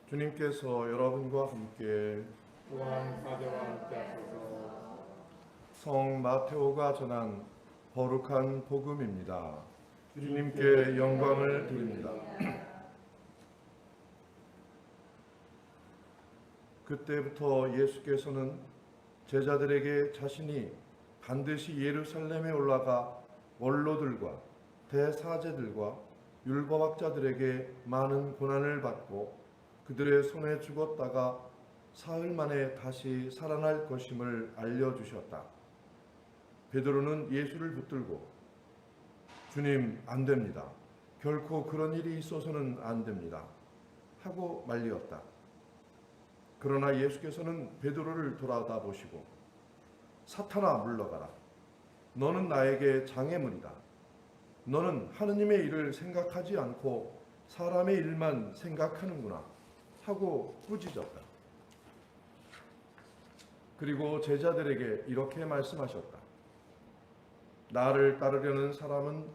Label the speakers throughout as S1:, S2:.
S1: 주님께서 여러분과 함께
S2: 또한 사제와 함께 하소서.
S1: 성 마테오가 전한 거룩한 복음입니다. 주님께 영광을 드립니다. 그때부터 예수께서는 제자들에게 자신이 반드시 예루살렘에 올라가 원로들과 대사제들과 율법학자들에게 많은 고난을 받고 그들의 손에 죽었다가 사흘 만에 다시 살아날 것임을 알려주셨다. 베드로는 예수를 붙들고 주님, 안 됩니다. 결코 그런 일이 있어서는 안 됩니다. 하고 말리었다. 그러나 예수께서는 베드로를 돌아다보시고 사탄아 물러가라. 너는 나에게 장애물이다. 너는 하느님의 일을 생각하지 않고 사람의 일만 생각하는구나. 하고 꾸짖었다. 그리고 제자들에게 이렇게 말씀하셨다. 나를 따르려는 사람은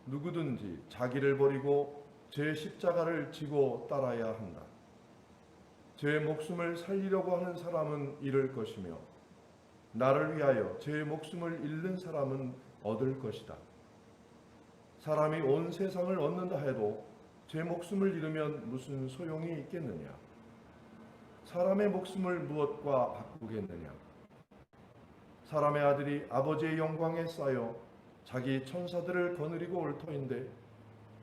S1: 누구든지 자기를 버리고 제 십자가를 지고 따라야 한다. 제 목숨을 살리려고 하는 사람은 잃을 것이며 나를 위하여 제 목숨을 잃는 사람은 얻을 것이다. 사람이 온 세상을 얻는다 해도 제 목숨을 잃으면 무슨 소용이 있겠느냐? 사람의 목숨을 무엇과 바꾸겠느냐? 사람의 아들이 아버지의 영광에 쌓여 자기 천사들을 거느리고 올 터인데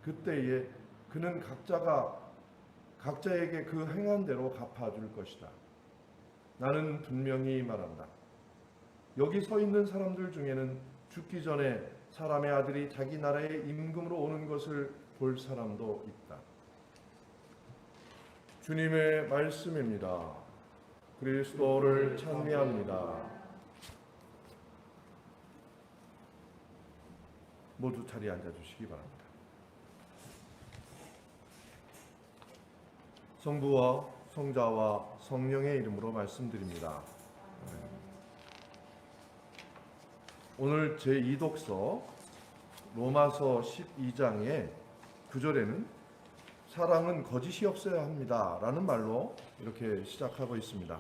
S1: 그때에 그는 각자에게 그 행한 대로 갚아줄 것이다. 나는 분명히 말한다. 여기 서 있는 사람들 중에는 죽기 전에 사람의 아들이 자기 나라의 임금으로 오는 것을 볼 사람도 있다. 주님의 말씀입니다. 그리스도를 찬미합니다. 모두 자리에 앉아주시기 바랍니다. 성부와 성자와 성령의 이름으로 말씀드립니다. 오늘 제2독서 로마서 12장의 9절에는 사랑은 거짓이 없어야 합니다 라는 말로 이렇게 시작하고 있습니다.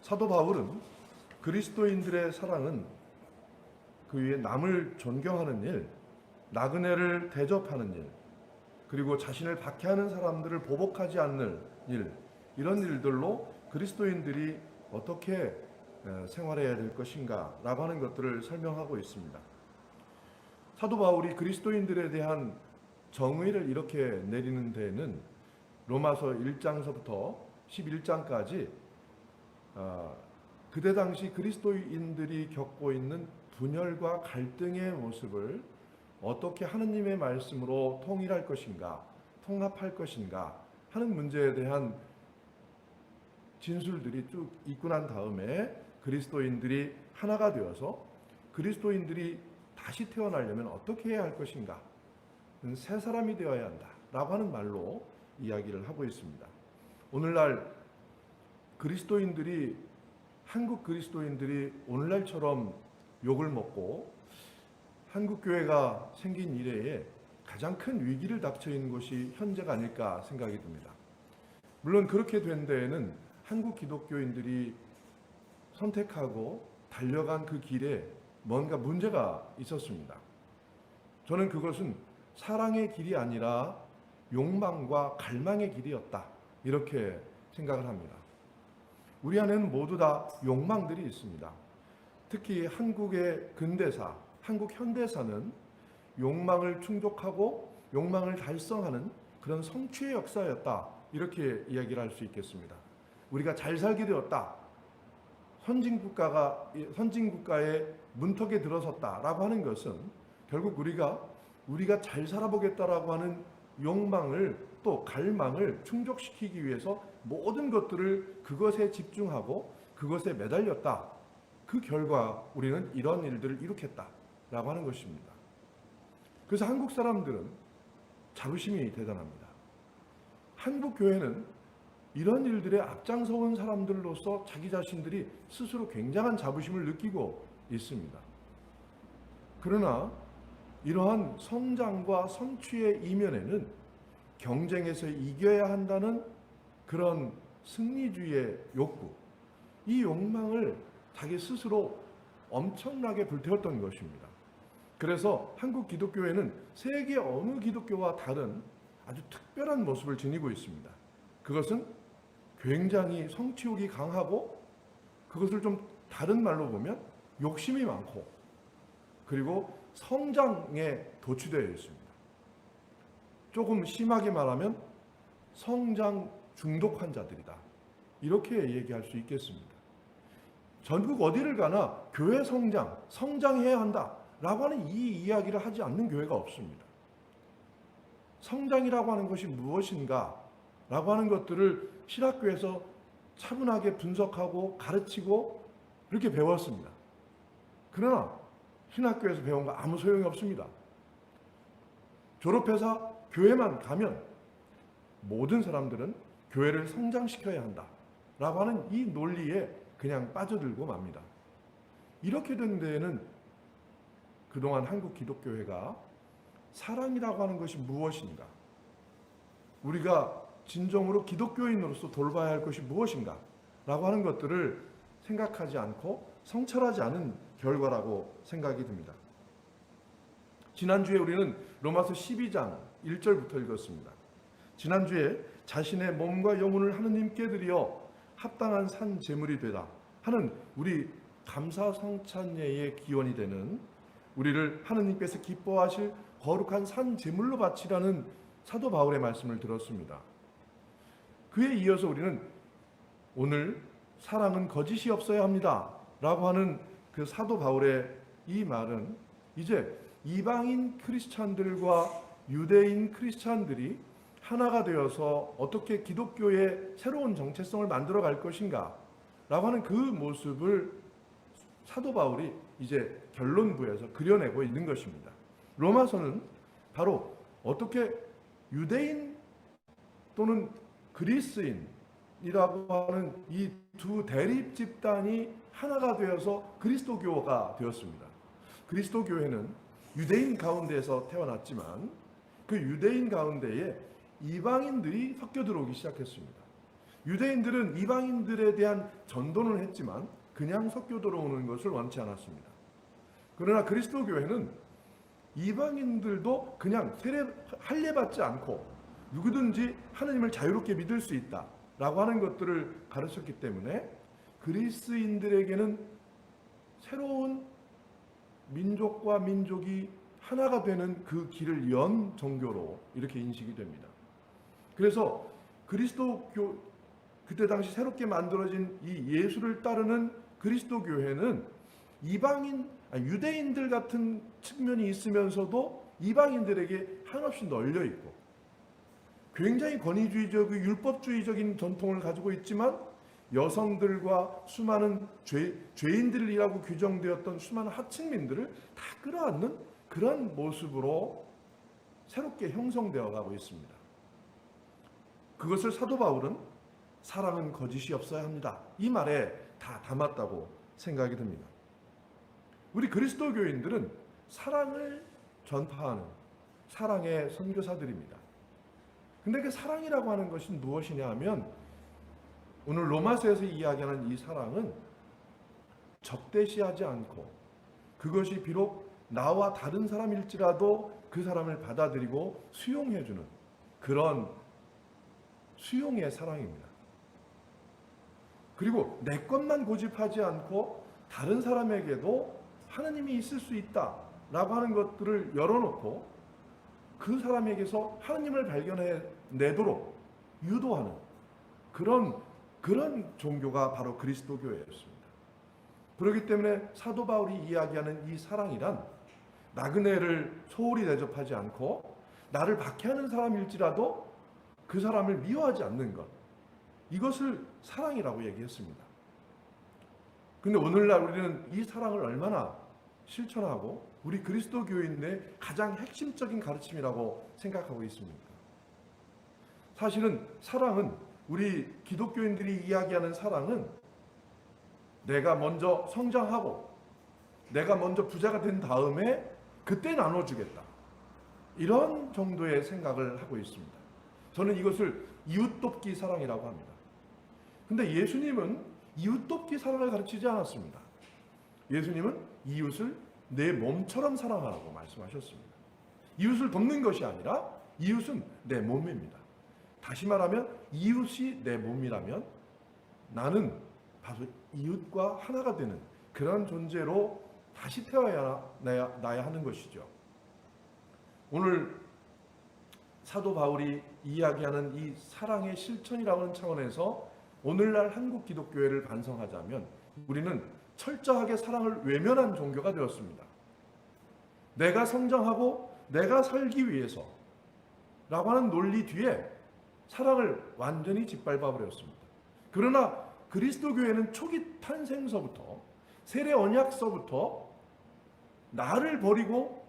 S1: 사도 바울은 그리스도인들의 사랑은 그 위에 남을 존경하는 일, 나그네를 대접하는 일, 그리고 자신을 박해하는 사람들을 보복하지 않는 일, 이런 일들로 그리스도인들이 어떻게 생활해야 될 것인가 라고 하는 것들을 설명하고 있습니다. 사도 바울이 그리스도인들에 대한 정의를 이렇게 내리는 데에는 로마서 1장서부터 11장까지 그때 당시 그리스도인들이 겪고 있는 분열과 갈등의 모습을 어떻게 하느님의 말씀으로 통일할 것인가, 통합할 것인가 하는 문제에 대한 진술들이 쭉 있고 난 다음에 그리스도인들이 하나가 되어서 그리스도인들이 다시 태어나려면 어떻게 해야 할 것인가, 새 사람이 되어야 한다 라고 하는 말로 이야기를 하고 있습니다. 오늘날 한국 그리스도인들이 오늘날처럼 욕을 먹고 한국 교회가 생긴 이래에 가장 큰 위기를 닥쳐 있는 곳이 현재가 아닐까 생각이 듭니다. 물론 그렇게 된 데에는 한국 기독교인들이 선택하고 달려간 그 길에 뭔가 문제가 있었습니다. 저는 그것은 사랑의 길이 아니라 욕망과 갈망의 길이었다, 이렇게 생각을 합니다. 우리 안에는 모두 다 욕망들이 있습니다. 특히 한국의 근대사, 한국 현대사는 욕망을 충족하고 욕망을 달성하는 그런 성취의 역사였다, 이렇게 이야기를 할 수 있겠습니다. 우리가 잘 살게 되었다, 선진국가의 문턱에 들어섰다라고 하는 것은 결국 우리가 잘 살아보겠다라고 하는 욕망을, 또 갈망을 충족시키기 위해서 모든 것들을 그것에 집중하고 그것에 매달렸다. 그 결과 우리는 이런 일들을 일으켰다라고 하는 것입니다. 그래서 한국 사람들은 자부심이 대단합니다. 한국 교회는 이런 일들에 앞장서온 사람들로서 자기 자신들이 스스로 굉장한 자부심을 느끼고 있습니다. 그러나 이러한 성장과 성취의 이면에는 경쟁에서 이겨야 한다는 그런 승리주의의 욕구, 이 욕망을 자기 스스로 엄청나게 불태웠던 것입니다. 그래서 한국 기독교회는 세계 어느 기독교와 다른 아주 특별한 모습을 지니고 있습니다. 그것은 굉장히 성취욕이 강하고, 그것을 좀 다른 말로 보면 욕심이 많고, 그리고 성장에 도취되어 있습니다. 조금 심하게 말하면 성장 중독 환자들이다, 이렇게 얘기할 수 있겠습니다. 전국 어디를 가나 교회 성장해야 한다 라고 하는 이 이야기를 하지 않는 교회가 없습니다. 성장이라고 하는 것이 무엇인가 라고 하는 것들을 신학교에서 차분하게 분석하고 가르치고 이렇게 배웠습니다. 그러나 신학교에서 배운 거 아무 소용이 없습니다. 졸업해서 교회만 가면 모든 사람들은 교회를 성장시켜야 한다 라고 하는 이 논리에 그냥 빠져들고 맙니다. 이렇게 된 데에는 그동안 한국 기독교회가 사랑이라고 하는 것이 무엇인가, 우리가 진정으로 기독교인으로서 돌봐야 할 것이 무엇인가 라고 하는 것들을 생각하지 않고 성찰하지 않은 결과라고 생각이 듭니다. 지난주에 우리는 로마서 12장 1절부터 읽었습니다. 지난주에 자신의 몸과 영혼을 하느님께 드려 합당한 산 제물이 되다 하는 우리 감사 성찬예의 기원이 되는, 우리를 하느님께서 기뻐하실 거룩한 산 제물로 바치라는 사도 바울의 말씀을 들었습니다. 그에 이어서 우리는 오늘 사랑은 거짓이 없어야 합니다 라고 하는 그 사도 바울의 이 말은 이제 이방인 크리스찬들과 유대인 크리스찬들이 하나가 되어서 어떻게 기독교의 새로운 정체성을 만들어 갈 것인가 라고 하는 그 모습을 사도 바울이 이제 결론부에서 그려내고 있는 것입니다. 로마서는 바로 어떻게 유대인 또는 그리스인이라고 하는 이 두 대립 집단이 하나가 되어서 그리스도교가 되었습니다. 그리스도교회는 유대인 가운데에서 태어났지만 그 유대인 가운데에 이방인들이 섞여 들어오기 시작했습니다. 유대인들은 이방인들에 대한 전도는 했지만 그냥 섞여 들어오는 것을 원치 않았습니다. 그러나 그리스도교회는 이방인들도 그냥 할례받지 않고 누구든지 하나님을 자유롭게 믿을 수 있다라고 하는 것들을 가르쳤기 때문에 그리스인들에게는 새로운 민족과 민족이 하나가 되는 그 길을 연 종교로 이렇게 인식이 됩니다. 그래서 그리스도교, 그때 당시 새롭게 만들어진 이 예수를 따르는 그리스도교회는 유대인들 같은 측면이 있으면서도 이방인들에게 한없이 널려 있고, 굉장히 권위주의적, 율법주의적인 전통을 가지고 있지만 여성들과 수많은 죄인들이라고 규정되었던 수많은 하층민들을 다 끌어안는 그런 모습으로 새롭게 형성되어 가고 있습니다. 그것을 사도 바울은 사랑은 거짓이 없어야 합니다, 이 말에 다 담았다고 생각이 듭니다. 우리 그리스도교인들은 사랑을 전파하는 사랑의 선교사들입니다. 근데 그 사랑이라고 하는 것이 무엇이냐 하면, 오늘 로마서에서 이야기하는 이 사랑은 적대시하지 않고, 그것이 비록 나와 다른 사람일지라도 그 사람을 받아들이고 수용해주는 그런 수용의 사랑입니다. 그리고 내 것만 고집하지 않고 다른 사람에게도 하나님이 있을 수 있다라고 하는 것들을 열어놓고 그 사람에게서 하나님을 발견해내도록 유도하는 그런 종교가 바로 그리스도교회였습니다. 그렇기 때문에 사도 바울이 이야기하는 이 사랑이란 나그네를 소홀히 대접하지 않고 나를 박해하는 사람일지라도 그 사람을 미워하지 않는 것, 이것을 사랑이라고 얘기했습니다. 근데 오늘날 우리는 이 사랑을 얼마나 실천하고 우리 그리스도교인의 가장 핵심적인 가르침이라고 생각하고 있습니까? 사실은 사랑은, 우리 기독교인들이 이야기하는 사랑은 내가 먼저 성장하고 내가 먼저 부자가 된 다음에 그때 나눠주겠다, 이런 정도의 생각을 하고 있습니다. 저는 이것을 이웃 돕기 사랑이라고 합니다. 근데 예수님은 이웃 돕기 사랑을 가르치지 않았습니다. 예수님은 이웃을 내 몸처럼 사랑하라고 말씀하셨습니다. 이웃을 돕는 것이 아니라 이웃은 내 몸입니다. 다시 말하면 이웃이 내 몸이라면 나는 바로 이웃과 하나가 되는 그런 존재로 다시 태어나야 하는 것이죠. 오늘 사도 바울이 이야기하는 이 사랑의 실천이라는 차원에서 오늘날 한국 기독교회를 반성하자면 우리는 철저하게 사랑을 외면한 종교가 되었습니다. 내가 성장하고 내가 살기 위해서 라고 하는 논리 뒤에 사랑을 완전히 짓밟아 버렸습니다. 그러나 그리스도 교회는 초기 탄생서부터 세례 언약서부터 나를 버리고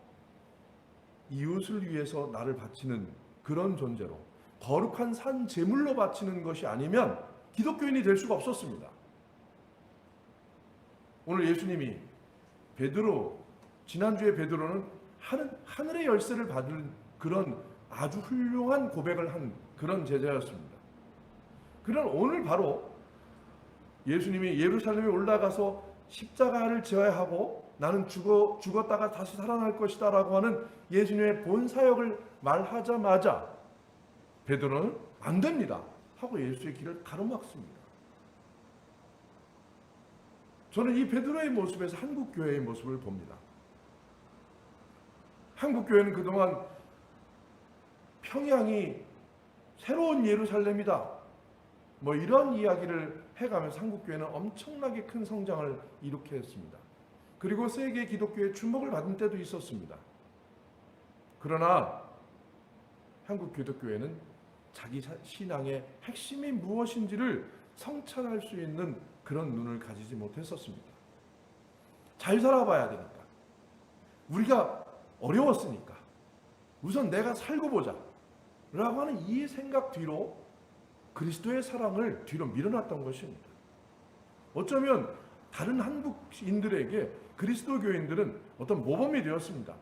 S1: 이웃을 위해서 나를 바치는 그런 존재로 거룩한 산 제물로 바치는 것이 아니면 기독교인이 될 수가 없었습니다. 오늘 예수님이 지난주에 베드로는 하늘의 열쇠를 받은 그런 아주 훌륭한 고백을 한 그런 제자였습니다. 그러나 오늘 바로 예수님이 예루살렘에 올라가서 십자가를 져야 하고 나는 죽었다가 다시 살아날 것이다 라고 하는 예수님의 본 사역을 말하자마자 베드로는 안 됩니다 하고 예수의 길을 가로막습니다. 저는 이 베드로의 모습에서 한국교회의 모습을 봅니다. 한국교회는 그동안 평양이 새로운 예루살렘이다 뭐 이런 이야기를 해가면서 한국교회는 엄청나게 큰 성장을 이룩해 했습니다. 그리고 세계 기독교의 주목을 받은 때도 있었습니다. 그러나 한국 기독교회는 자기 신앙의 핵심이 무엇인지를 성찰할 수 있는 그런 눈을 가지지 못했었습니다. 잘 살아봐야 되니까, 우리가 어려웠으니까 우선 내가 살고 보자 라고 하는 이 생각 뒤로 그리스도의 사랑을 뒤로 밀어놨던 것입니다. 어쩌면 다른 한국인들에게 그리스도 교인들은 어떤 모범이 되었습니다.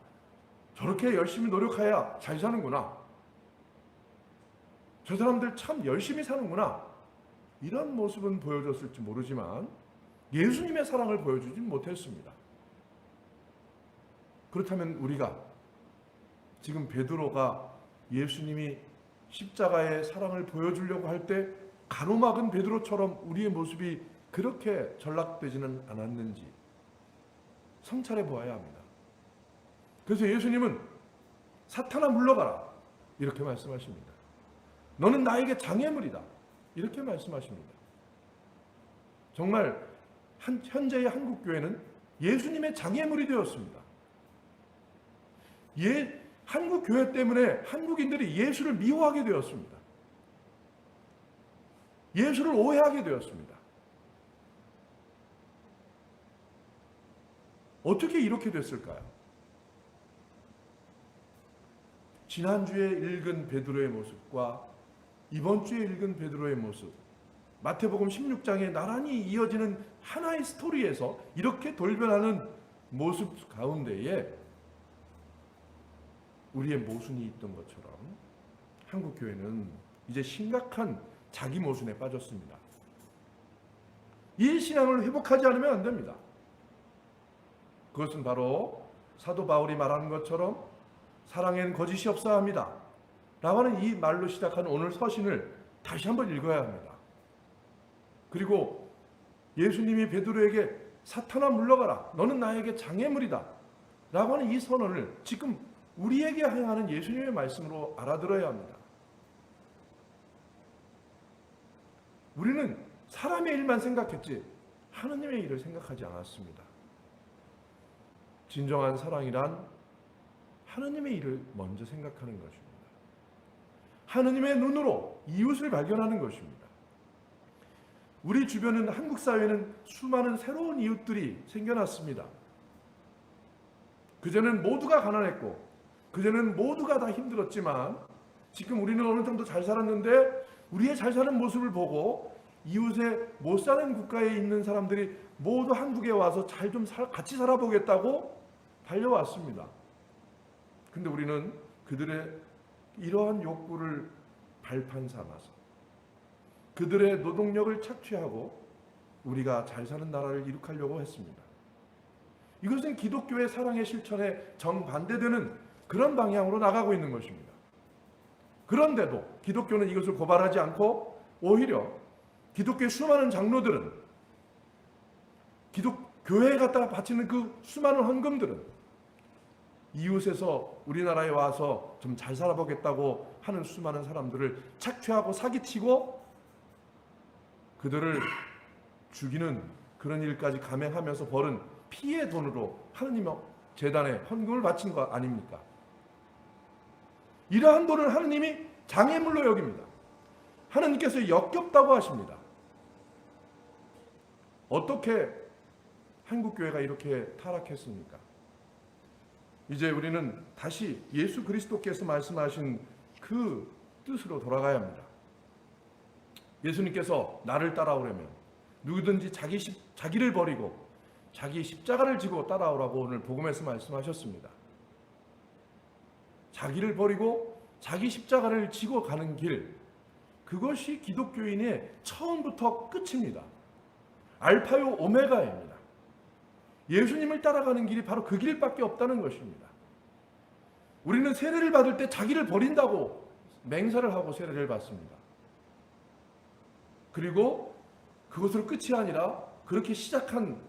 S1: 저렇게 열심히 노력해야 잘 사는구나, 저 사람들 참 열심히 사는구나, 이런 모습은 보여줬을지 모르지만 예수님의 사랑을 보여주지 못했습니다. 그렇다면 우리가 지금 베드로가 예수님이 십자가의 사랑을 보여주려고 할 때 가로막은 베드로처럼 우리의 모습이 그렇게 전락되지는 않았는지 성찰해 보아야 합니다. 그래서 예수님은 사탄아 물러가라 이렇게 말씀하십니다. 너는 나에게 장애물이다 이렇게 말씀하십니다. 정말 현재의 한국교회는 예수님의 장애물이 되었습니다. 한국교회 때문에 한국인들이 예수를 미워하게 되었습니다. 예수를 오해하게 되었습니다. 어떻게 이렇게 됐을까요? 지난주에 읽은 베드로의 모습과 이번 주에 읽은 베드로의 모습, 마태복음 16장에 나란히 이어지는 하나의 스토리에서 이렇게 돌변하는 모습 가운데에 우리의 모순이 있던 것처럼 한국교회는 이제 심각한 자기 모순에 빠졌습니다. 이 신앙을 회복하지 않으면 안 됩니다. 그것은 바로 사도 바울이 말하는 것처럼 사랑엔 거짓이 없어야 합니다 라고 하는 이 말로 시작하는 오늘 서신을 다시 한번 읽어야 합니다. 그리고 예수님이 베드로에게 사탄아 물러가라 너는 나에게 장애물이다 라고 하는 이 선언을 지금 우리에게 행하는 예수님의 말씀으로 알아들어야 합니다. 우리는 사람의 일만 생각했지 하나님의 일을 생각하지 않았습니다. 진정한 사랑이란 하나님의 일을 먼저 생각하는 것입니다. 하나님의 눈으로 이웃을 발견하는 것입니다. 우리 주변은 한국 사회는 수많은 새로운 이웃들이 생겨났습니다. 그전엔 모두가 가난했고 그전엔 모두가 다 힘들었지만 지금 우리는 어느 정도 잘 살았는데 우리의 잘 사는 모습을 보고 이웃의 못 사는 국가에 있는 사람들이 모두 한국에 와서 잘 좀 같이 살아보겠다고 달려왔습니다. 근데 우리는 그들의 이러한 욕구를 발판 삼아서 그들의 노동력을 착취하고 우리가 잘 사는 나라를 이룩하려고 했습니다. 이것은 기독교의 사랑의 실천에 정반대되는 그런 방향으로 나가고 있는 것입니다. 그런데도 기독교는 이것을 고발하지 않고 오히려 기독교의 수많은 장로들은 교회에 갖다가 바치는 그 수많은 헌금들은 이웃에서 우리나라에 와서 좀 잘 살아보겠다고 하는 수많은 사람들을 착취하고 사기치고 그들을 죽이는 그런 일까지 감행하면서 벌은 피의 돈으로 하느님 재단에 헌금을 바친 거 아닙니까? 이러한 돈을 하느님이 장애물로 여깁니다. 하느님께서 역겹다고 하십니다. 어떻게 한국교회가 이렇게 타락했습니까? 이제 우리는 다시 예수 그리스도께서 말씀하신 그 뜻으로 돌아가야 합니다. 예수님께서 나를 따라오려면 누구든지 자기를 버리고 자기 십자가를 지고 따라오라고 오늘 복음에서 말씀하셨습니다. 자기를 버리고 자기 십자가를 지고 가는 길, 그것이 기독교인의 처음부터 끝입니다. 알파요 오메가입니다. 예수님을 따라가는 길이 바로 그 길밖에 없다는 것입니다. 우리는 세례를 받을 때 자기를 버린다고 맹세를 하고 세례를 받습니다. 그리고 그것으로 끝이 아니라 그렇게 시작한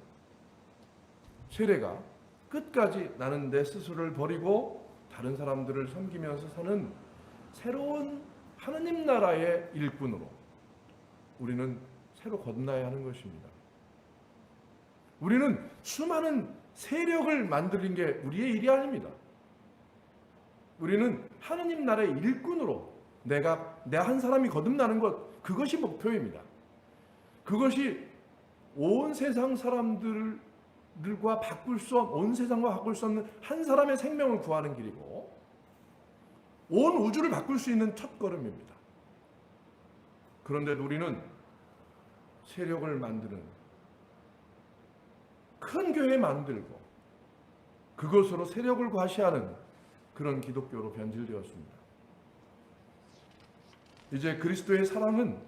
S1: 세례가 끝까지 나는 내 스스로를 버리고 다른 사람들을 섬기면서 사는 새로운 하느님 나라의 일꾼으로 우리는 새로 거듭나야 하는 것입니다. 우리는 수많은 세력을 만드는 게 우리의 일이 아닙니다. 우리는 하느님 나라의 일꾼으로 내 한 사람이 거듭나는 것, 그것이 목표입니다. 그것이 온 세상 사람들과 온 세상과 바꿀 수 없는 한 사람의 생명을 구하는 길이고 온 우주를 바꿀 수 있는 첫걸음입니다. 그런데 우리는 세력을 만드는 큰 교회 만들고 그것으로 세력을 과시하는 그런 기독교로 변질되었습니다. 이제 그리스도의 사랑은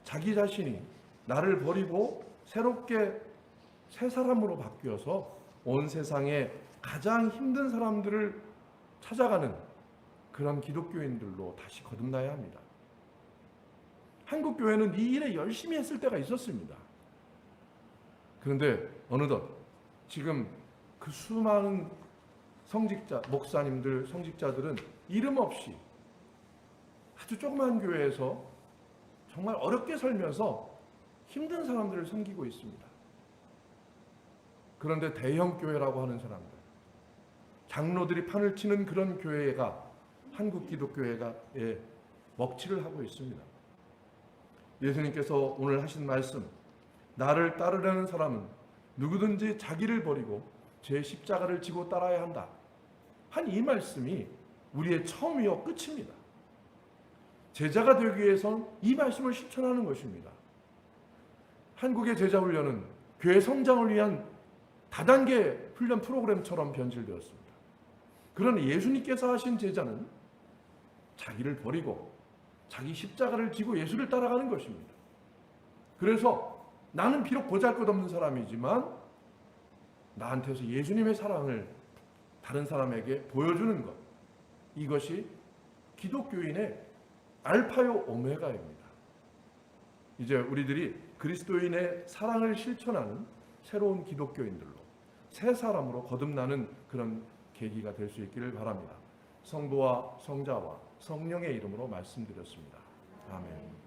S1: 자기 자신이 나를 버리고 새롭게 새 사람으로 바뀌어서 온 세상에 가장 힘든 사람들을 찾아가는 그런 기독교인들로 다시 거듭나야 합니다. 한국 교회는 이 일에 열심히 했을 때가 있었습니다. 그런데 어느덧 지금 그 수많은 성직자, 목사님들, 성직자들은 이름 없이 아주 조그만 교회에서 정말 어렵게 살면서 힘든 사람들을 섬기고 있습니다. 그런데 대형 교회라고 하는 사람들, 장로들이 판을 치는 그런 교회가 한국 기독교회가 먹칠을 하고 있습니다. 예수님께서 오늘 하신 말씀, 나를 따르려는 사람은 누구든지 자기를 버리고 제 십자가를 지고 따라야 한다 한 이 말씀이 우리의 처음이요 끝입니다. 제자가 되기 위해선 이 말씀을 실천하는 것입니다. 한국의 제자 훈련은 교회 성장을 위한 다단계 훈련 프로그램처럼 변질되었습니다. 그러나 예수님께서 하신 제자는 자기를 버리고 자기 십자가를 지고 예수를 따라가는 것입니다. 그래서 나는 비록 보잘것없는 사람이지만 나한테서 예수님의 사랑을 다른 사람에게 보여주는 것, 이것이 기독교인의 알파요 오메가입니다. 이제 우리들이 그리스도인의 사랑을 실천하는 새로운 기독교인들로 새 사람으로 거듭나는 그런 계기가 될 수 있기를 바랍니다. 성부와 성자와 성령의 이름으로 말씀드렸습니다. 아멘.